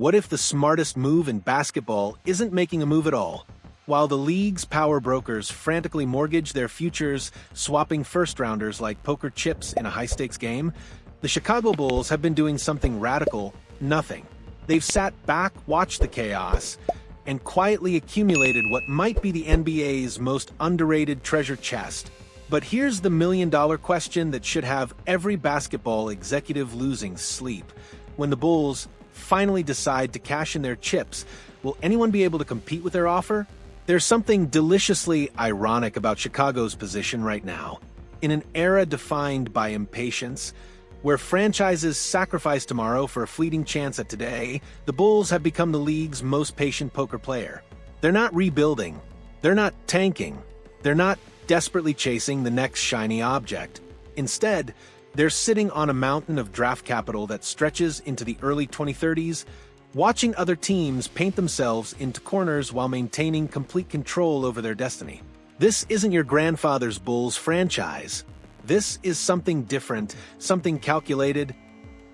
What if the smartest move in basketball isn't making a move at all? While the league's power brokers frantically mortgage their futures, swapping first-rounders like poker chips in a high-stakes game, the Chicago Bulls have been doing something radical: nothing. They've sat back, watched the chaos, and quietly accumulated what might be the NBA's most underrated treasure chest. But here's the million-dollar question that should have every basketball executive losing sleep. When the Bulls finally decide to cash in their chips, will anyone be able to compete with their offer? There's something deliciously ironic about Chicago's position right now. In an era defined by impatience, where franchises sacrifice tomorrow for a fleeting chance at today, the Bulls have become the league's most patient poker player. They're not rebuilding. They're not tanking. They're not desperately chasing the next shiny object. Instead, they're sitting on a mountain of draft capital that stretches into the early 2030s, watching other teams paint themselves into corners while maintaining complete control over their destiny. This isn't your grandfather's Bulls franchise. This is something different, something calculated,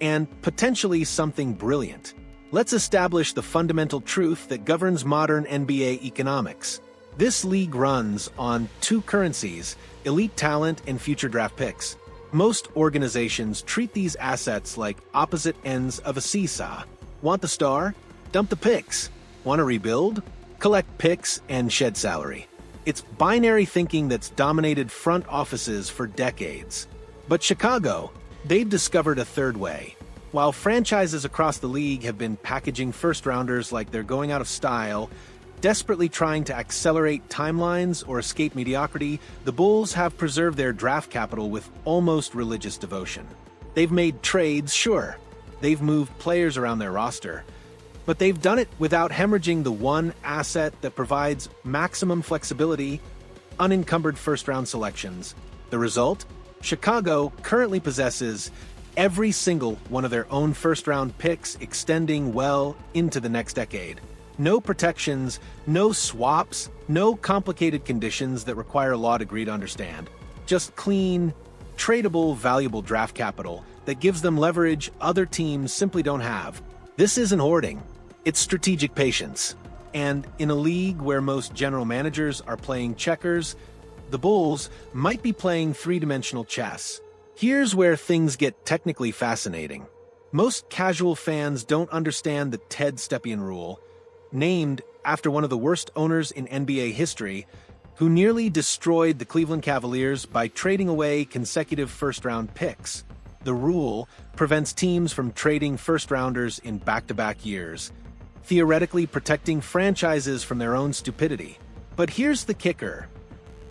and potentially something brilliant. Let's establish the fundamental truth that governs modern NBA economics. This league runs on two currencies: elite talent and future draft picks. Most organizations treat these assets like opposite ends of a seesaw. Want the star? Dump the picks. Want to rebuild? Collect picks and shed salary. It's binary thinking that's dominated front offices for decades. But Chicago, they've discovered a third way. While franchises across the league have been packaging first-rounders like they're going out of style, desperately trying to accelerate timelines or escape mediocrity, the Bulls have preserved their draft capital with almost religious devotion. They've made trades, sure. They've moved players around their roster, but they've done it without hemorrhaging the one asset that provides maximum flexibility: unencumbered first-round selections. The result? Chicago currently possesses every single one of their own first-round picks, extending well into the next decade. No protections, no swaps, no complicated conditions that require a law degree to understand. Just clean, tradable, valuable draft capital that gives them leverage other teams simply don't have. This isn't hoarding. It's strategic patience. And in a league where most general managers are playing checkers, the Bulls might be playing three-dimensional chess. Here's where things get technically fascinating. Most casual fans don't understand the Ted Stepien rule, named after one of the worst owners in NBA history, who nearly destroyed the Cleveland Cavaliers by trading away consecutive first-round picks. The rule prevents teams from trading first-rounders in back-to-back years, theoretically protecting franchises from their own stupidity. But here's the kicker.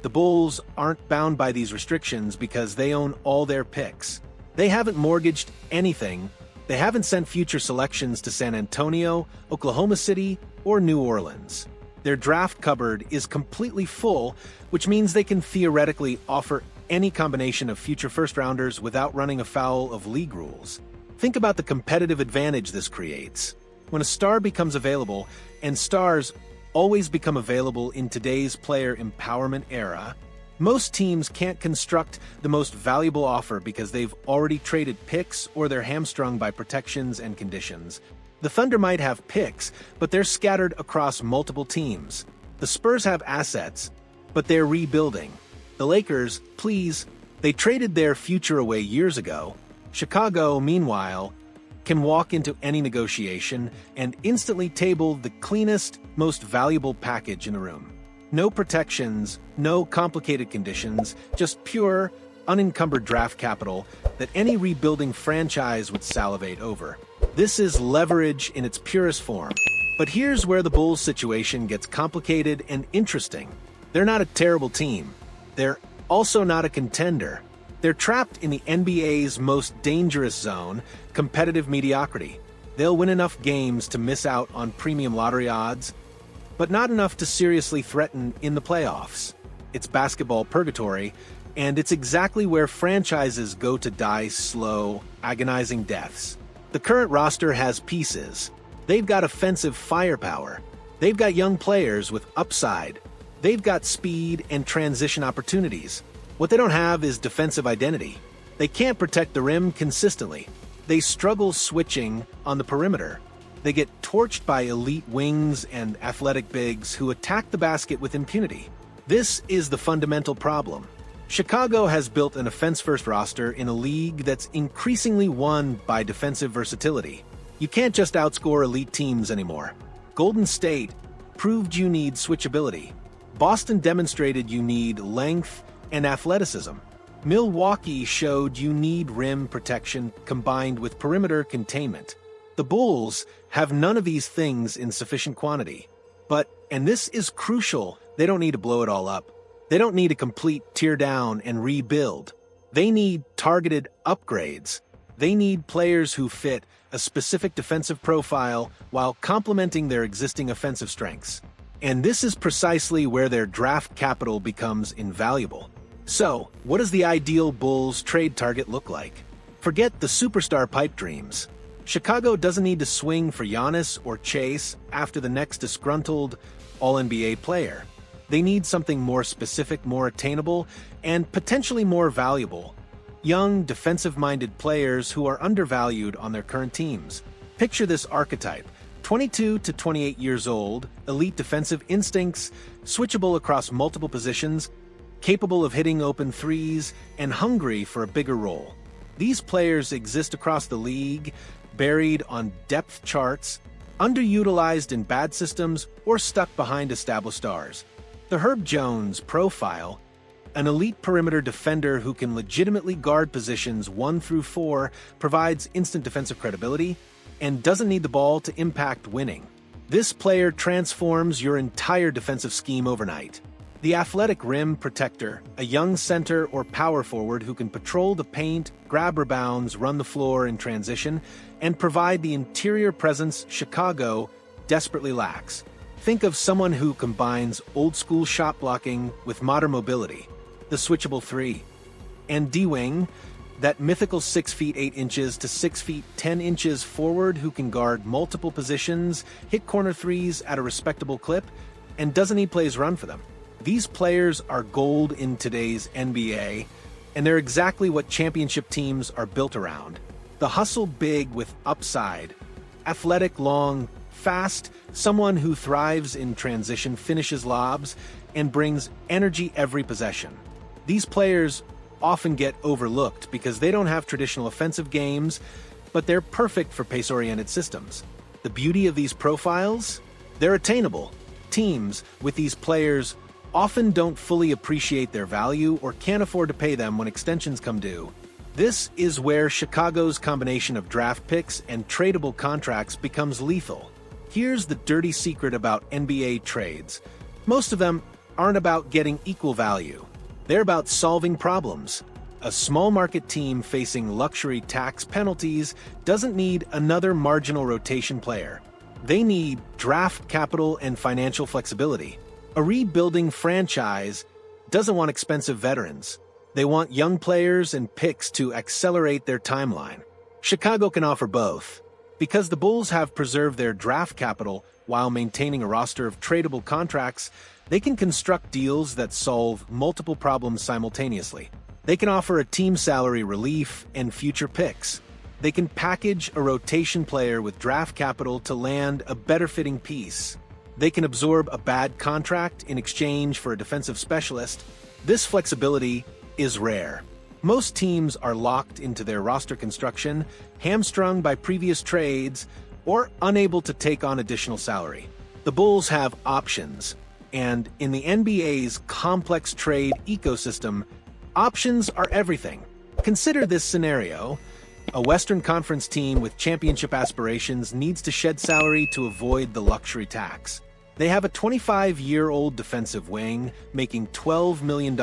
The Bulls aren't bound by these restrictions because they own all their picks. They haven't mortgaged anything. They haven't sent future selections to San Antonio, Oklahoma City, or New Orleans. Their draft cupboard is completely full, which means they can theoretically offer any combination of future first-rounders without running afoul of league rules. Think about the competitive advantage this creates. When a star becomes available, and stars always become available in today's player empowerment era, most teams can't construct the most valuable offer because they've already traded picks or they're hamstrung by protections and conditions. The Thunder might have picks, but they're scattered across multiple teams. The Spurs have assets, but they're rebuilding. The Lakers, please, they traded their future away years ago. Chicago, meanwhile, can walk into any negotiation and instantly table the cleanest, most valuable package in the room. No protections, no complicated conditions, just pure, unencumbered draft capital that any rebuilding franchise would salivate over. This is leverage in its purest form. But here's where the Bulls' situation gets complicated and interesting. They're not a terrible team. They're also not a contender. They're trapped in the NBA's most dangerous zone, competitive mediocrity. They'll win enough games to miss out on premium lottery odds, but not enough to seriously threaten in the playoffs. It's basketball purgatory, and it's exactly where franchises go to die slow, agonizing deaths. The current roster has pieces. They've got offensive firepower. They've got young players with upside. They've got speed and transition opportunities. What they don't have is defensive identity. They can't protect the rim consistently. They struggle switching on the perimeter. They get torched by elite wings and athletic bigs who attack the basket with impunity. This is the fundamental problem. Chicago has built an offense-first roster in a league that's increasingly won by defensive versatility. You can't just outscore elite teams anymore. Golden State proved you need switchability. Boston demonstrated you need length and athleticism. Milwaukee showed you need rim protection combined with perimeter containment. The Bulls have none of these things in sufficient quantity. But, and this is crucial, they don't need to blow it all up. They don't need a complete tear down and rebuild. They need targeted upgrades. They need players who fit a specific defensive profile while complementing their existing offensive strengths. And this is precisely where their draft capital becomes invaluable. So, what does the ideal Bulls trade target look like? Forget the superstar pipe dreams. Chicago doesn't need to swing for Giannis or chase after the next disgruntled All-NBA player. They need something more specific, more attainable, and potentially more valuable. Young, defensive-minded players who are undervalued on their current teams. Picture this archetype. 22 to 28 years old, elite defensive instincts, switchable across multiple positions, capable of hitting open threes, and hungry for a bigger role. These players exist across the league, buried on depth charts, underutilized in bad systems, or stuck behind established stars. The Herb Jones profile, an elite perimeter defender who can legitimately guard positions 1 through 4, provides instant defensive credibility, and doesn't need the ball to impact winning. This player transforms your entire defensive scheme overnight. The athletic rim protector, a young center or power forward who can patrol the paint, grab rebounds, run the floor in transition, and provide the interior presence Chicago desperately lacks. Think of someone who combines old-school shot blocking with modern mobility, the switchable 3. And D-Wing, that mythical 6 feet 8 inches to 6 feet 10 inches forward who can guard multiple positions, hit corner threes at a respectable clip, and doesn't need plays run for them. These players are gold in today's NBA, and they're exactly what championship teams are built around. The hustle big with upside, athletic, long, fast, someone who thrives in transition, finishes lobs, and brings energy every possession. These players often get overlooked because they don't have traditional offensive games, but they're perfect for pace-oriented systems. The beauty of these profiles? They're attainable. Teams with these players often don't fully appreciate their value or can't afford to pay them when extensions come due. This is where Chicago's combination of draft picks and tradable contracts becomes lethal. Here's the dirty secret about NBA trades. Most of them aren't about getting equal value. They're about solving problems. A small market team facing luxury tax penalties doesn't need another marginal rotation player. They need draft capital and financial flexibility. A rebuilding franchise doesn't want expensive veterans. They want young players and picks to accelerate their timeline. Chicago can offer both. Because the Bulls have preserved their draft capital while maintaining a roster of tradable contracts, they can construct deals that solve multiple problems simultaneously. They can offer a team salary relief and future picks. They can package a rotation player with draft capital to land a better-fitting piece. They can absorb a bad contract in exchange for a defensive specialist. This flexibility is rare. Most teams are locked into their roster construction, hamstrung by previous trades, or unable to take on additional salary. The Bulls have options, and in the NBA's complex trade ecosystem, options are everything. Consider this scenario. A Western Conference team with championship aspirations needs to shed salary to avoid the luxury tax. They have a 25-year-old defensive wing making $12 million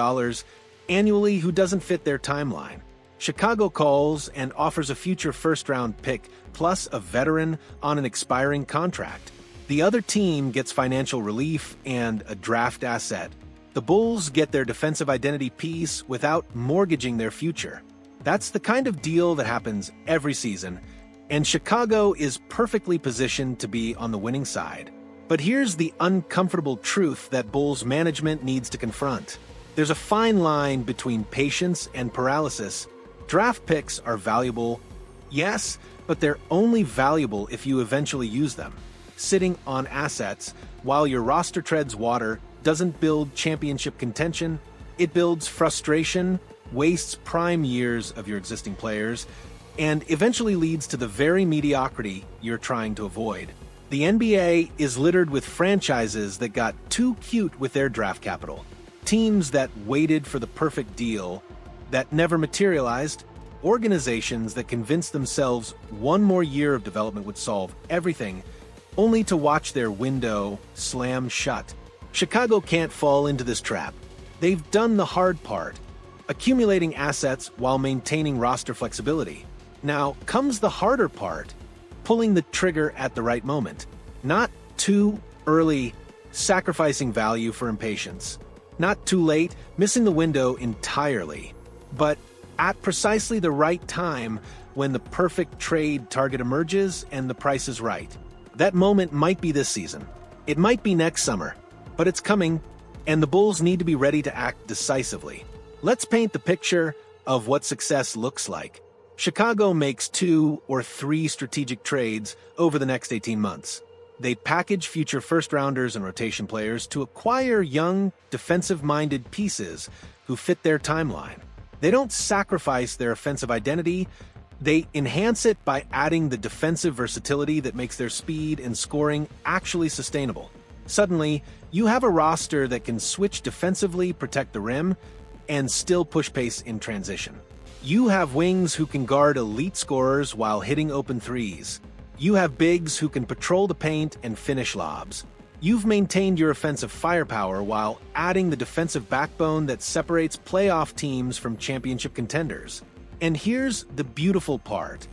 annually who doesn't fit their timeline. Chicago calls and offers a future first-round pick plus a veteran on an expiring contract. The other team gets financial relief and a draft asset. The Bulls get their defensive identity piece without mortgaging their future. That's the kind of deal that happens every season, and Chicago is perfectly positioned to be on the winning side. But here's the uncomfortable truth that Bulls management needs to confront. There's a fine line between patience and paralysis. Draft picks are valuable, Yes, but they're only valuable if you eventually use them. Sitting on assets while your roster treads water doesn't build championship contention, it builds frustration, wastes prime years of your existing players, and eventually leads to the very mediocrity you're trying to avoid. The NBA is littered with franchises that got too cute with their draft capital. Teams that waited for the perfect deal that never materialized, organizations that convinced themselves one more year of development would solve everything, only to watch their window slam shut. Chicago can't fall into this trap. They've done the hard part, accumulating assets while maintaining roster flexibility. Now comes the harder part, pulling the trigger at the right moment. Not too early, sacrificing value for impatience. Not too late, missing the window entirely. But at precisely the right time, when the perfect trade target emerges and the price is right. That moment might be this season. It might be next summer. But it's coming, and the Bulls need to be ready to act decisively. Let's paint the picture of what success looks like. Chicago makes 2 or 3 strategic trades over the next 18 months. They package future first-rounders and rotation players to acquire young, defensive-minded pieces who fit their timeline. They don't sacrifice their offensive identity. They enhance it by adding the defensive versatility that makes their speed and scoring actually sustainable. Suddenly, you have a roster that can switch defensively, protect the rim, and still push pace in transition. You have wings who can guard elite scorers while hitting open threes. You have bigs who can patrol the paint and finish lobs. You've maintained your offensive firepower while adding the defensive backbone that separates playoff teams from championship contenders. And here's the beautiful part.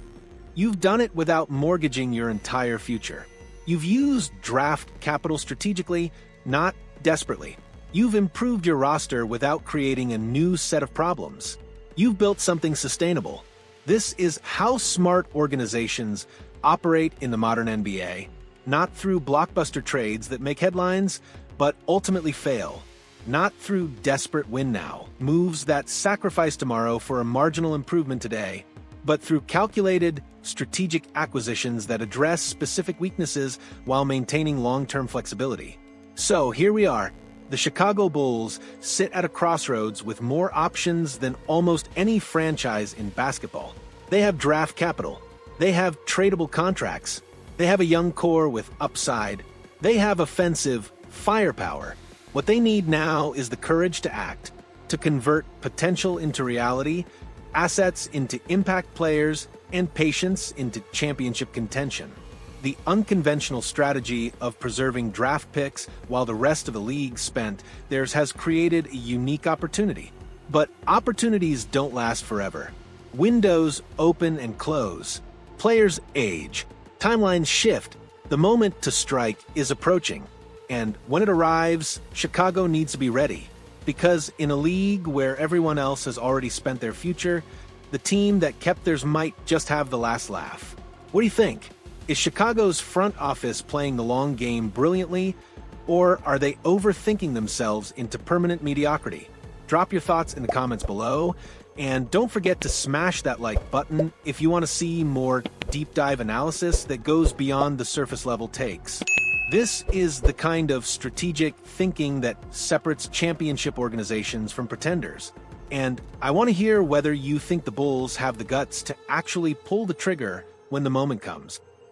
You've done it without mortgaging your entire future. You've used draft capital strategically, not desperately. You've improved your roster without creating a new set of problems. You've built something sustainable. This is how smart organizations operate in the modern NBA, not through blockbuster trades that make headlines, but ultimately fail. Not through desperate win-now moves that sacrifice tomorrow for a marginal improvement today, but through calculated, strategic acquisitions that address specific weaknesses while maintaining long-term flexibility. So here we are. The Chicago Bulls sit at a crossroads with more options than almost any franchise in basketball. They have draft capital. They have tradable contracts. They have a young core with upside. They have offensive firepower. What they need now is the courage to act, to convert potential into reality, assets into impact players, and patience into championship contention. The unconventional strategy of preserving draft picks while the rest of the league spent theirs has created a unique opportunity. But opportunities don't last forever. Windows open and close. Players age. Timelines shift. The moment to strike is approaching. And when it arrives, Chicago needs to be ready. Because in a league where everyone else has already spent their future, the team that kept theirs might just have the last laugh. What do you think? Is Chicago's front office playing the long game brilliantly, or are they overthinking themselves into permanent mediocrity? Drop your thoughts in the comments below, and don't forget to smash that like button if you want to see more deep dive analysis that goes beyond the surface level takes. This is the kind of strategic thinking that separates championship organizations from pretenders. And I want to hear whether you think the Bulls have the guts to actually pull the trigger when the moment comes.